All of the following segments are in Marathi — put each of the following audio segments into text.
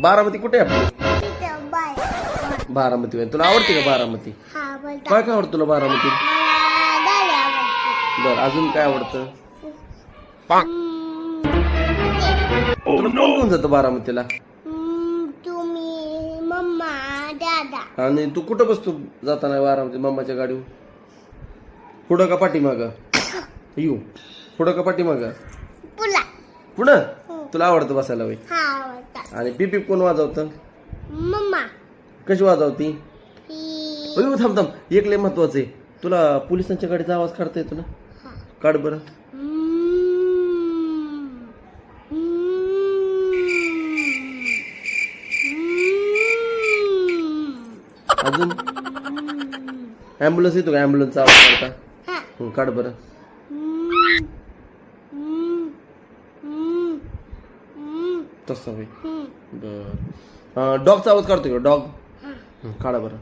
बारामती कुठे आहे आपली? तिथं बाय बारामती होय. तुला आवडते का बारामती? हा बोलता काय काय आवडतं तुला बारामती? मला गाडी आवडते. बर अजून काय आवडतं? तुला कोण कोण जातं बारामतीला? तुम्ही मम्मा दादा आणि तू कुठं बसतो जाताना बारामती मम्माच्या गाडीवर? पुढं का पाठीमाग? येऊ पुढं का पाठीमाग? पुला पुढं. तुला आवडतं बसायला वय? हा आवडता. आणि पिपी कोण वाजवतं? मम्मा कशी वाजवती? ही अयो थांब थांब, एक लय महत्वाचं आहे. तुला पोलिसांच्या गाडीचा आवाज काढता येतो ना? काढ बरं. अजून ॲम्ब्युलन्स येतो का? ॲम्ब्युलन्सचा आवाज काढता? काढ बरं. तसं होय. बर डॉगचा आवाज काढतो का? डॉग काढा बरं.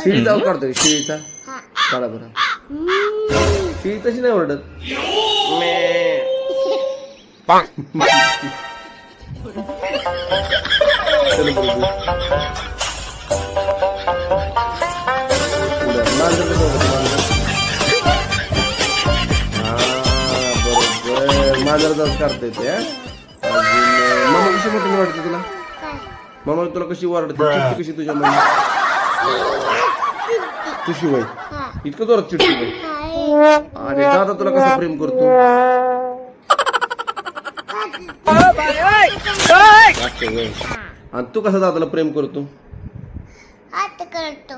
शिळीचा आवाज काढतोय? शिळीचा काढा बरं. शिळी तशी नाही ओरडत. चलो बघू. मांजर कसं ओरडतं? बरोबर मांजराचा आवाज काढता येते. अजून मामा कशी मोठी वाटते तुला? मामा तुला कशी ओरडते? चिडते कशी तुझ्या मम्मी? तुझी वय इतकं जोरात चिडते वय. आणि दादा तुला कसं प्रेम करतो? असं वय. आणि तू कसा दादाला प्रेम करतो? आता करतो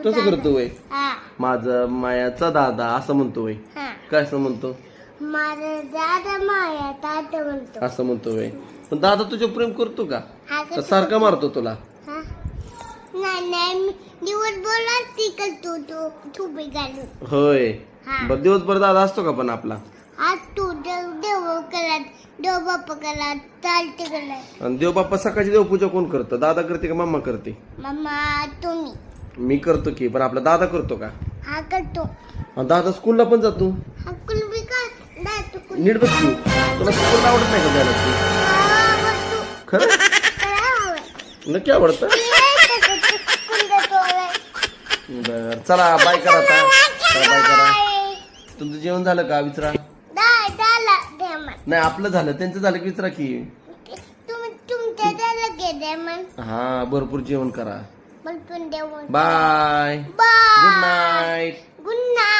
तसं करतो वय. हा माझा मायाचा दादा असं म्हणतो वय. हा काय असं म्हणतो? माझा दादा माया दादा म्हणतो. असं म्हणतो वय. पण दादा तुझे प्रेम करतो का? हा का सारखा मारतो तुला? हा नाही नाही मी दिवसभर ती करतो तू थुबी घालून. होय. हा. बर दिवसभर दादा असतो का पण आपला? आज तू देव करत देव बाप्पा करत चालते करत. आणि देव बाप्पा सकाळची देवपूजा कोण करतं? दादा करते का मम्मा करते? मम्मा तुम्ही मी करतो की, पण आपला दादा करतो का? हा करतो. आणि दादा स्कूलला पण जातो. हा कुलबी का दातू कुल नीट बस तू. तुला स्कूलला आवडत नाही का जायला तू? बसू खरं नक्की आवडतं? बर चला बाय करा आता. चला बाय करा. तुमचं जेवण झालं का? विचारा. नाही आपलं झालं, त्यांचं झालं की विचारा की. तुम्ही तुमच्या त्याला गेले मग हा भरपूर जेवण करा. बोलपून देऊ. Bye. Bye good night. Good night.